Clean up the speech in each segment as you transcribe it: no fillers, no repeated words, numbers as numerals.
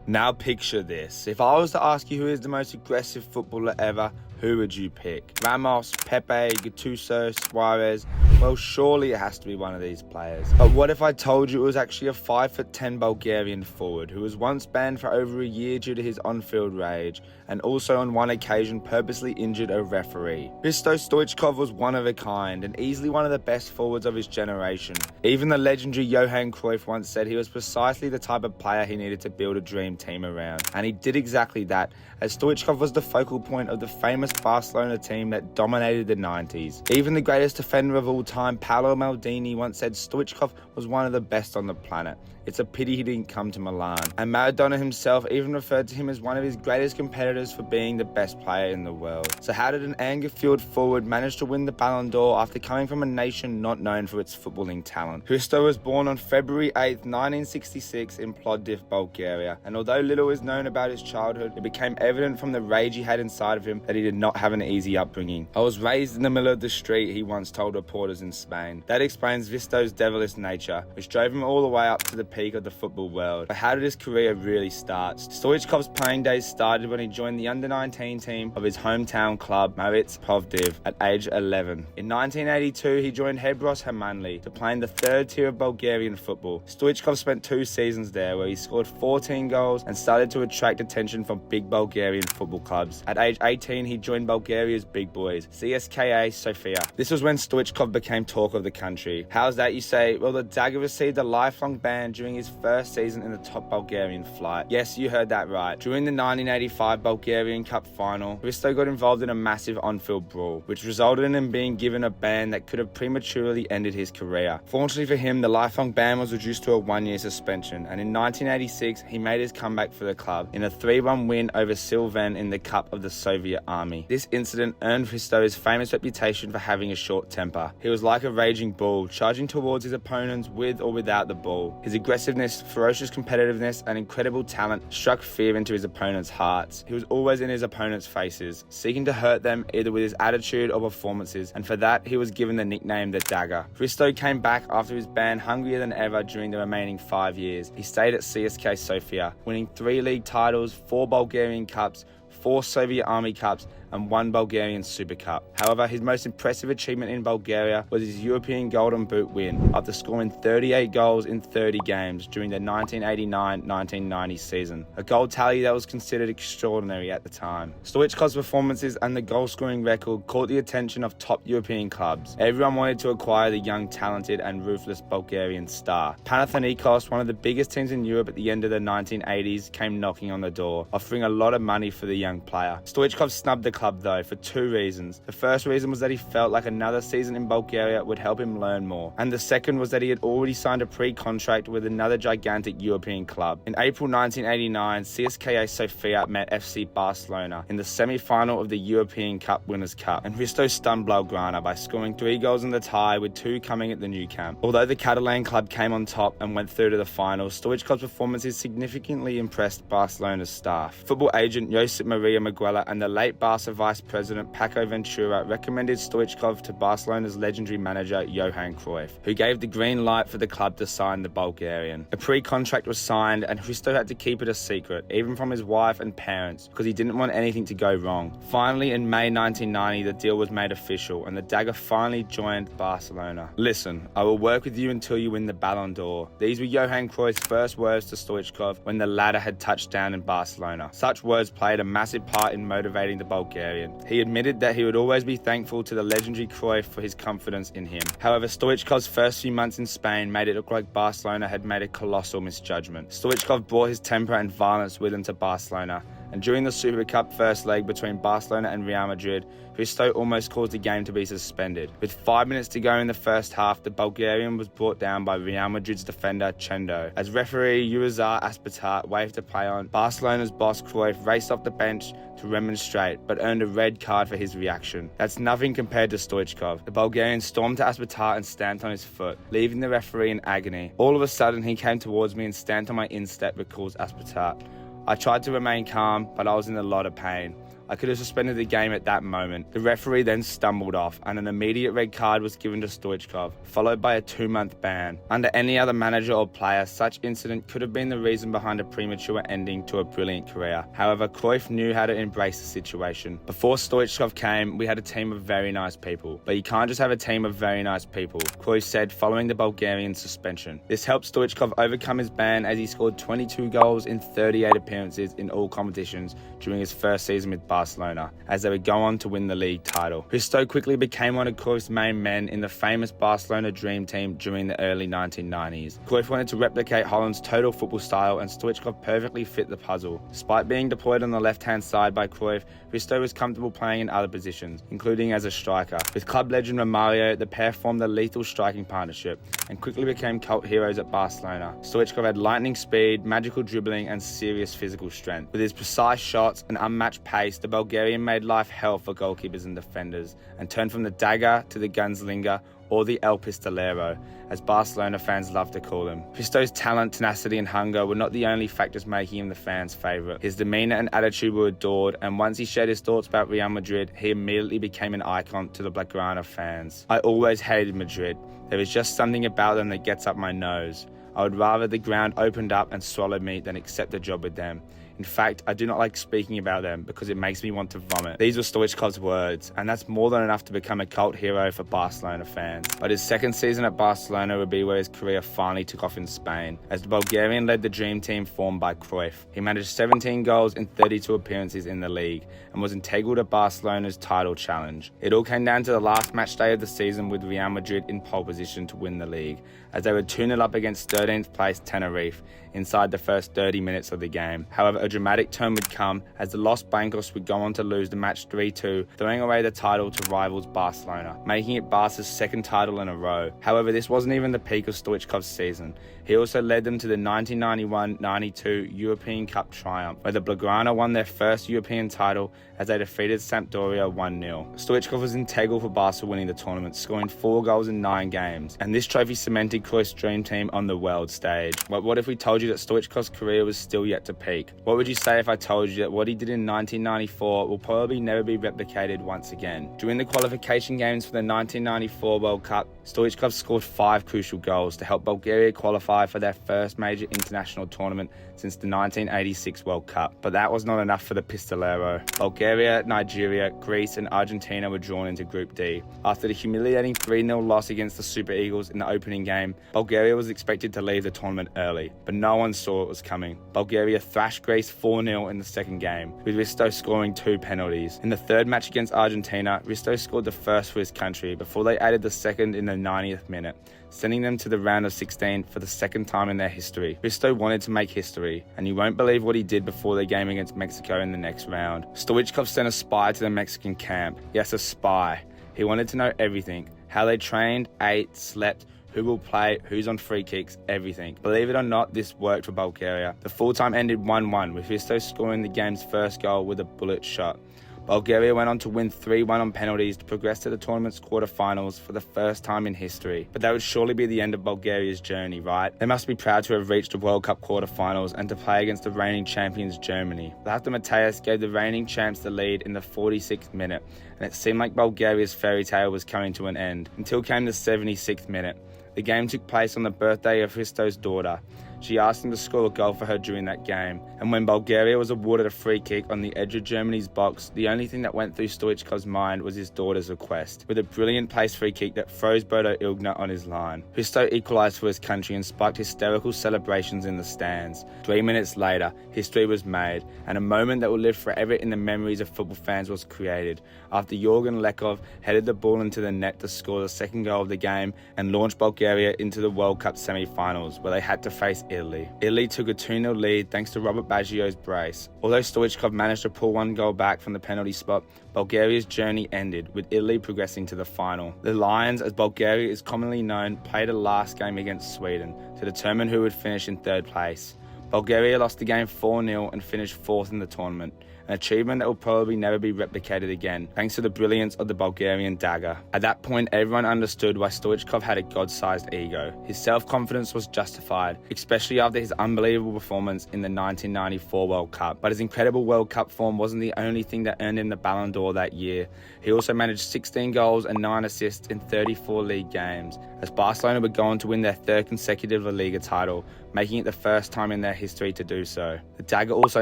Now picture this. If I was to ask you who is the most aggressive footballer ever, who would you pick? Ramos, Pepe, Gattuso, Suarez? Well, surely it has to be one of these players. But what if I told you it was actually a 5'10" Bulgarian forward who was once banned for over a year due to his on-field rage, and also on one occasion purposely injured a referee? Hristo Stoichkov was one of a kind and easily one of the best forwards of his generation. Even the legendary Johan Cruyff once said he was precisely the type of player he needed to build a dream team around. And he did exactly that, as Stoichkov was the focal point of the famous Barcelona team that dominated the 90s. Even the greatest defender of all time, Paolo Maldini, once said Stoichkov was one of the best on the planet. It's a pity he didn't come to Milan. And Maradona himself even referred to him as one of his greatest competitors for being the best player in the world. So how did an anger-fueled forward manage to win the Ballon d'Or after coming from a nation not known for its footballing talent? Hristo was born on February 8th, 1966 in Plovdiv, Bulgaria. And although little is known about his childhood, it became evident from the rage he had inside of him that he did not have an easy upbringing. "I was raised in the middle of the street," he once told reporters in Spain. That explains Hristo's devilish nature, which drove him all the way up to the peak of the football world. But how did his career really start? Stoichkov's playing days started when he joined the under-19 team of his hometown club, Maritz Plovdiv, at age 11. In 1982, he joined Hebros Hermanli to play in the third tier of Bulgarian football. Stoichkov spent 2 seasons there where he scored 14 goals and started to attract attention from big Bulgarian football clubs. At age 18, he joined Bulgaria's big boys, CSKA Sofia. This was when Stoichkov became talk of the country. How's that, you say? Well, the Dagger received a lifelong ban during his first season in the top Bulgarian flight. Yes, you heard that right. During the 1985 Bulgarian Cup final, Hristo got involved in a massive on-field brawl, which resulted in him being given a ban that could have prematurely ended his career. Fortunately for him, the lifelong ban was reduced to a 1-year suspension, and in 1986, he made his comeback for the club in a 3-1 win over Sylvan in the Cup of the Soviet Army. This incident earned Hristo his famous reputation for having a short temper. He was like a raging bull, charging towards his opponents with or without the ball. His aggressiveness, ferocious competitiveness, and incredible talent struck fear into his opponents' hearts. He was always in his opponents' faces, seeking to hurt them either with his attitude or performances, and for that he was given the nickname the Dagger. Hristo came back after his ban hungrier than ever during the remaining 5 years. He stayed at CSKA Sofia, winning 3 league titles, 4 Bulgarian Cups, 4 Soviet Army Cups, and 1 Bulgarian Super Cup. However, his most impressive achievement in Bulgaria was his European Golden Boot win after scoring 38 goals in 30 games during the 1989-1990 season, a goal tally that was considered extraordinary at the time. Stoichkov's performances and the goal-scoring record caught the attention of top European clubs. Everyone wanted to acquire the young, talented, and ruthless Bulgarian star. Panathinaikos, one of the biggest teams in Europe at the end of the 1980s, came knocking on the door, offering a lot of money for the young player. Stoichkov snubbed the club though for 2 reasons. The first reason was that he felt like another season in Bulgaria would help him learn more, and the second was that he had already signed a pre-contract with another gigantic European club. In April 1989, CSKA Sofia met FC Barcelona in the semi-final of the European Cup Winners' Cup, and Hristo stunned Blaugrana by scoring 3 goals in the tie, with 2 coming at the new camp. Although the Catalan club came on top and went through to the final, Stoichkov's performances significantly impressed Barcelona's staff. Football agent Josep Maria Miguela and the late Barca vice president Paco Ventura recommended Stoichkov to Barcelona's legendary manager Johan Cruyff, who gave the green light for the club to sign the Bulgarian. A pre-contract was signed, and Hristo had to keep it a secret, even from his wife and parents, because he didn't want anything to go wrong. Finally, in May 1990, the deal was made official, and the Dagger finally joined Barcelona. "Listen, I will work with you until you win the Ballon d'Or." These were Johan Cruyff's first words to Stoichkov when the latter had touched down in Barcelona. Such words played a massive part in motivating the Bulgarian. He admitted that he would always be thankful to the legendary Cruyff for his confidence in him. However, Stoichkov's first few months in Spain made it look like Barcelona had made a colossal misjudgment. Stoichkov brought his temper and violence with him to Barcelona, and during the Super Cup first leg between Barcelona and Real Madrid, Hristo almost caused the game to be suspended. With 5 minutes to go in the first half, the Bulgarian was brought down by Real Madrid's defender Chendo. As referee Urazar Aspetat waved to play on, Barcelona's boss Cruyff raced off the bench to remonstrate, but earned a red card for his reaction. That's nothing compared to Stoichkov. The Bulgarian stormed to Aspetat and stamped on his foot, leaving the referee in agony. All of a sudden, he came towards me and stamped on my instep, recalls Aspetat. I tried to remain calm, but I was in a lot of pain. I could have suspended the game at that moment. The referee then stumbled off and an immediate red card was given to Stoichkov, followed by a 2-month ban. Under any other manager or player, such incident could have been the reason behind a premature ending to a brilliant career. However, Cruyff knew how to embrace the situation. Before Stoichkov came, we had a team of very nice people. But you can't just have a team of very nice people, Cruyff said following the Bulgarian suspension. This helped Stoichkov overcome his ban as he scored 22 goals in 38 appearances in all competitions during his first season with Barcelona, as they would go on to win the league title. Hristo quickly became one of Cruyff's main men in the famous Barcelona dream team during the early 1990s. Cruyff wanted to replicate Holland's total football style and Stoichkov perfectly fit the puzzle. Despite being deployed on the left-hand side by Cruyff, Hristo was comfortable playing in other positions, including as a striker. With club legend Romario, the pair formed a lethal striking partnership and quickly became cult heroes at Barcelona. Stoichkov had lightning speed, magical dribbling and serious physical strength. With his precise shots and unmatched pace, the Bulgarian made life hell for goalkeepers and defenders and turned from the dagger to the gunslinger, or the El Pistolero, as Barcelona fans love to call him. Hristo's talent, tenacity and hunger were not the only factors making him the fans' favourite. His demeanour and attitude were adored, and once he shared his thoughts about Real Madrid, he immediately became an icon to the Blaugrana fans. I always hated Madrid. There is just something about them that gets up my nose. I would rather the ground opened up and swallowed me than accept a job with them. In fact, I do not like speaking about them because it makes me want to vomit. These were Stoichkov's words, and that's more than enough to become a cult hero for Barcelona fans. But his second season at Barcelona would be where his career finally took off in Spain, as the Bulgarian led the dream team formed by Cruyff. He managed 17 goals in 32 appearances in the league, and was integral to Barcelona's title challenge. It all came down to the last match day of the season with Real Madrid in pole position to win the league, as they were 2-0 up against 13th place Tenerife inside the first 30 minutes of the game. However, a dramatic turn would come as the Los Blancos would go on to lose the match 3-2, throwing away the title to rivals Barcelona, making it Barca's second title in a row. However, this wasn't even the peak of Stoichkov's season. He also led them to the 1991-92 European Cup triumph, where the Blaugrana won their first European title as they defeated Sampdoria 1-0. Stoichkov was integral for Barca winning the tournament, scoring 4 goals in 9 games, and this trophy cemented Cruyff's dream team on the world stage. But what if we told you that Stoichkov's career was still yet to peak? What would you say if I told you that what he did in 1994 will probably never be replicated once again? During the qualification games for the 1994 World Cup, Stoichkov scored 5 crucial goals to help Bulgaria qualify for their first major international tournament since the 1986 World Cup. But that was not enough for the Pistolero. Bulgaria, Nigeria, Greece and Argentina were drawn into Group D. After the humiliating 3-0 loss against the Super Eagles in the opening game, Bulgaria was expected to leave the tournament early, but no one saw it was coming. Bulgaria thrashed Greece 4-0 in the second game, with Hristo scoring 2 penalties. In the third match against Argentina, Hristo scored the first for his country before they added the second in the 90th minute, sending them to the round of 16 for the second time in their history. Hristo wanted to make history, and you won't believe what he did before their game against Mexico in the next round. Stoichkov sent a spy to the Mexican camp. Yes, a spy. He wanted to know everything: how they trained, ate, slept, who will play, who's on free kicks, everything. Believe it or not, this worked for Bulgaria. The full time ended 1-1, with Hristo scoring the game's first goal with a bullet shot. Bulgaria went on to win 3-1 on penalties to progress to the tournament's quarterfinals for the first time in history. But that would surely be the end of Bulgaria's journey, right? They must be proud to have reached the World Cup quarterfinals and to play against the reigning champions Germany. After Mateus gave the reigning champs the lead in the 46th minute, and it seemed like Bulgaria's fairy tale was coming to an end, until came the 76th minute. The game took place on the birthday of Hristo's daughter. She asked him to score a goal for her during that game, and when Bulgaria was awarded a free kick on the edge of Germany's box, the only thing that went through Stoichkov's mind was his daughter's request, with a brilliant placed free kick that froze Bodo Illgner on his line. Hristo equalised for his country and sparked hysterical celebrations in the stands. 3 minutes later, history was made, and a moment that will live forever in the memories of football fans was created, after Jorgen Lekov headed the ball into the net to score the second goal of the game and launched Bulgaria into the World Cup semi-finals, where they had to face Italy. Italy took a 2-0 lead thanks to Robert Baggio's brace. Although Stoichkov managed to pull 1 goal back from the penalty spot, Bulgaria's journey ended, with Italy progressing to the final. The Lions, as Bulgaria is commonly known, played a last game against Sweden to determine who would finish in third place. Bulgaria lost the game 4-0 and finished 4th in the tournament, an achievement that will probably never be replicated again, thanks to the brilliance of the Bulgarian Dagger. At that point, everyone understood why Stoichkov had a god-sized ego. His self-confidence was justified, especially after his unbelievable performance in the 1994 World Cup. But his incredible World Cup form wasn't the only thing that earned him the Ballon d'Or that year. He also managed 16 goals and 9 assists in 34 league games, as Barcelona would go on to win their 3rd consecutive La Liga title, making it the first time in their history to do so. The Dagger also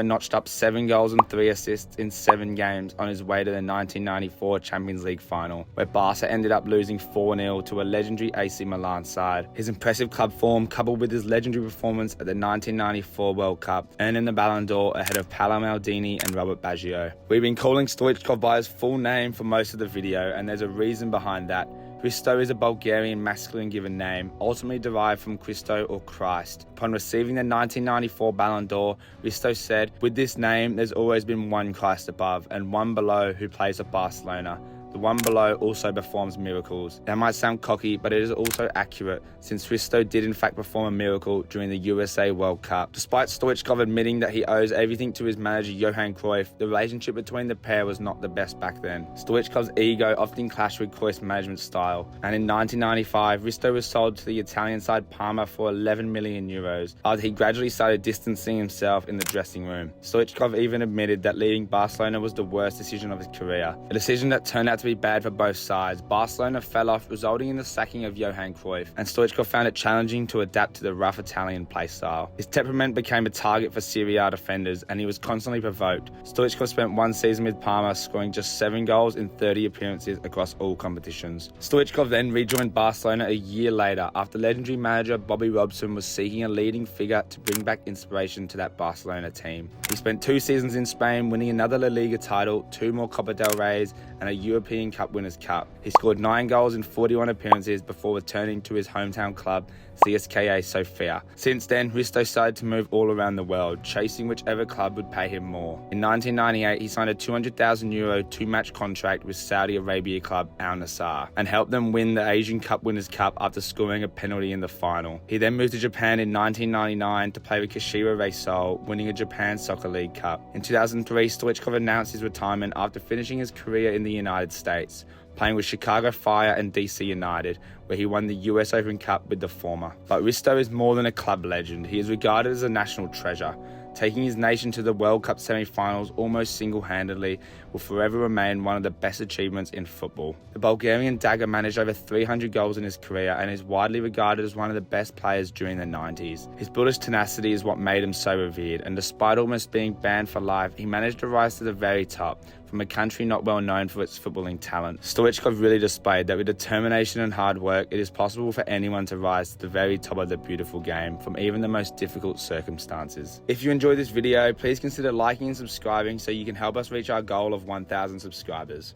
notched up 7 goals and 3 assists in 7 games on his way to the 1994 Champions League final, where Barca ended up losing 4-0 to a legendary AC Milan side. His impressive club form, coupled with his legendary performance at the 1994 World Cup, earned him the Ballon d'Or ahead of Paolo Maldini and Robert Baggio. We've been calling Stoichkov by his full name for most of the video, and there's a reason behind that. Hristo is a Bulgarian masculine given name, ultimately derived from Christo or Christ. Upon receiving the 1994 Ballon d'Or, Hristo said, "With this name, there's always been one Christ above and one below who plays at Barcelona. The one below also performs miracles." That might sound cocky, but it is also accurate, since Hristo did in fact perform a miracle during the USA World Cup. Despite Stoichkov admitting that he owes everything to his manager Johan Cruyff, the relationship between the pair was not the best back then. Stoichkov's ego often clashed with Cruyff's management style, and in 1995, Hristo was sold to the Italian side Parma for 11 million euros, after he gradually started distancing himself in the dressing room. Stoichkov even admitted that leaving Barcelona was the worst decision of his career, a decision that turned out to be bad for both sides. Barcelona fell off, resulting in the sacking of Johan Cruyff, and Stoichkov found it challenging to adapt to the rough Italian playstyle. His temperament became a target for Serie A defenders, and he was constantly provoked. Stoichkov spent 1 season with Parma, scoring just 7 goals in 30 appearances across all competitions. Stoichkov then rejoined Barcelona a year later, after legendary manager Bobby Robson was seeking a leading figure to bring back inspiration to that Barcelona team. He spent 2 seasons in Spain, winning another La Liga title, 2 more Copa del Reys, and a European Cup Winners' Cup. He scored 9 goals in 41 appearances before returning to his hometown club, CSKA Sofia. Since then, Hristo started to move all around the world, chasing whichever club would pay him more. In 1998, he signed a €200,000 2-match contract with Saudi Arabia club Al Nassr, and helped them win the Asian Cup Winners' Cup after scoring a penalty in the final. He then moved to Japan in 1999 to play with Kashiwa Reysol, winning a Japan Soccer League Cup. In 2003, Stoichkov announced his retirement after finishing his career in the United States, playing with Chicago Fire and DC United, where he won the US Open Cup with the former. But Hristo is more than a club legend. He is regarded as a national treasure. Taking his nation to the World Cup semi-finals almost single-handedly will forever remain one of the best achievements in football. The Bulgarian Dagger managed over 300 goals in his career and is widely regarded as one of the best players during the 90s. His bullish tenacity is what made him so revered, and despite almost being banned for life, he managed to rise to the very top, from a country not well known for its footballing talent. Stoichkov really displayed that with determination and hard work, it is possible for anyone to rise to the very top of the beautiful game, from even the most difficult circumstances. If you enjoyed this video, please consider liking and subscribing so you can help us reach our goal of 1,000 subscribers.